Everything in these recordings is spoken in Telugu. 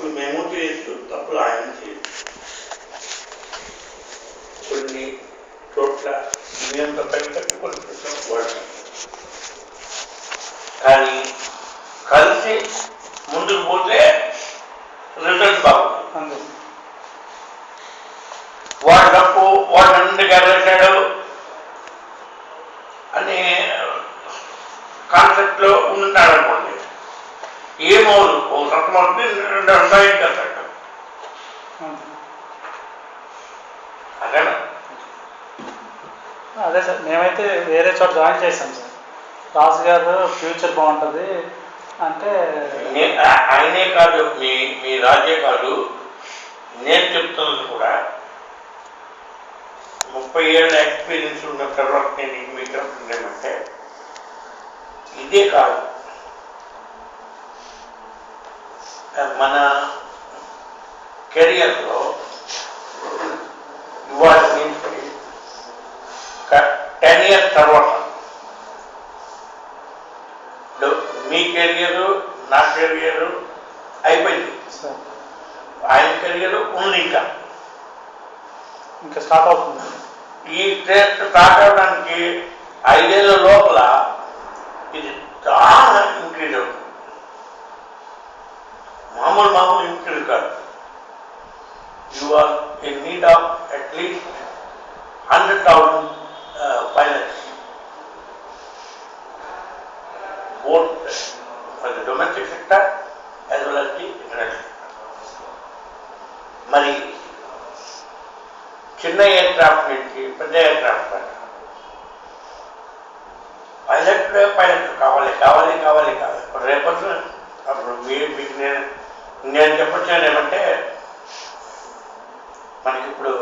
తప్పులు మేము చేయొచ్చు, తప్పులు ఆయన చేయొచ్చు. కొన్ని చోట్ల మేము తప్పని కొన్ని వాడతాం. కానీ కలిసి ముందుకు పోతే రిజల్ట్ బాగుంది. వాడు తప్పు వాడు నిండుగా వేశాడు అనే కాన్సెప్ట్ లో ఉన్నాడు అనుకోండి, ఏమవుదు ఓ రకమవుతుంది, రెండు రసాయనం చేస్తాడు. అదేనా? అదే సార్, మేమైతే వేరే చోట జాయిన్ చేశాం సార్. రాజు గారు ఫ్యూచర్ బాగుంటుంది అంటే ఆయనే కాదు, మీ రాజే కాదు, నేను చెప్తున్నది కూడా 30 ఏళ్ళ ఎక్స్పీరియన్స్ ఉన్న తర్వాత నేను మీకు చెప్తుందేమంటే ఇదే కాదు, మన కెరియర్లో ఇవాళ నుంచి 10 years తర్వాత మీ కెరియరు నా కెరియరు అయిపోయింది, ఆయన కెరియర్ ఉంది, ఇంకా స్టార్ట్ అవుతుంది. ఈ టెస్ట్ స్టార్ట్ అవడానికి 5 ఏళ్ళ లోపల ఇది చాలా ఇంక్రీజ్ అవుతుంది. మామూలు ఇంక్రీజ్ కాదు. You are in need of at least 100,000 pilots, both for the domestic sector as well as the international sector. మరి చిన్న ఎయిర్క్రాఫ్ట్ నుంచి పెద్ద ఎయిర్క్రాఫ్ట్ పైలట్ కావాలి కావాలి కావాలి కావాలి. రేపటి అప్పుడు మీకు నేను చెప్పొచ్చాను ఏమంటే, మనకి ఇప్పుడు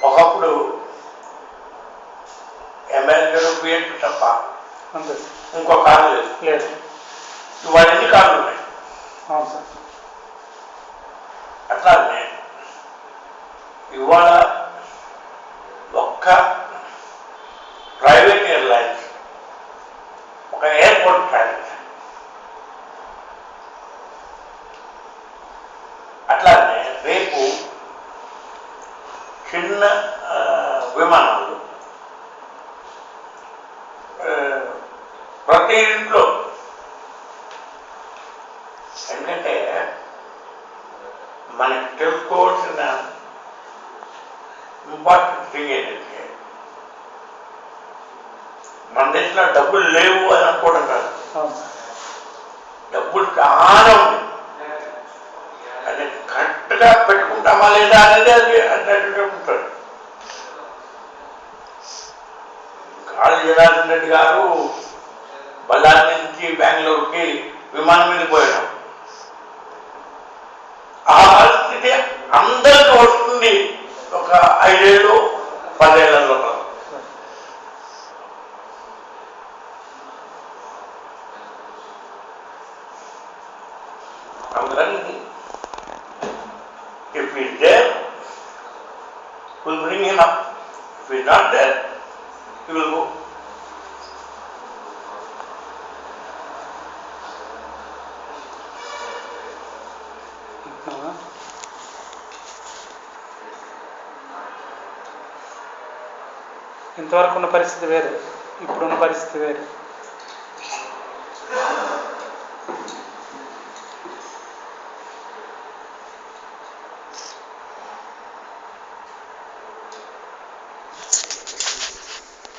ఒకప్పుడు అమెరికాలో క్రియేట్ తప్ప ఇంకో కారు లేదు. ఇవాళ ఎన్ని కార్లు ఉన్నాయి? అట్లానే ఇవాళ ఒక్క ప్రైవేట్ ఎయిర్లైన్స్, ఒక ఎయిర్పోర్ట్ ట్రావెల్స్, అట్లానే రేపు చిన్న విమానాలు ప్రతి ఇంట్లో. ఎందుకంటే మనకి తెలుసుకోవాల్సిన ఇంపార్టెంట్ థింగ్ ఏంటంటే, మన దేశంలో డబ్బులు లేవు అని అనుకోవడం కాదు, డబ్బులు చాలా ఉంది. అది కరెక్ట్గా పెట్టుకుంటామా లేదా అనేది అది అన్నట్టుగా ఉంటుంది. కాళీ జనార్దన్ రెడ్డి గారు బళ్ళారి నుంచి బెంగళూరుకి విమానం మీద పోయాడు. ఆ పరిస్థితి అందరికీ వస్తుంది ఒక 5 ఏళ్ళు 10 ఏళ్ల లోపల. అందుకని if he is there, we'll bring him up. If he is not there, he will go. ఇంతవరకు ఉన్న పరిస్థితి వేరు, ఇప్పుడున్న పరిస్థితి వేరు.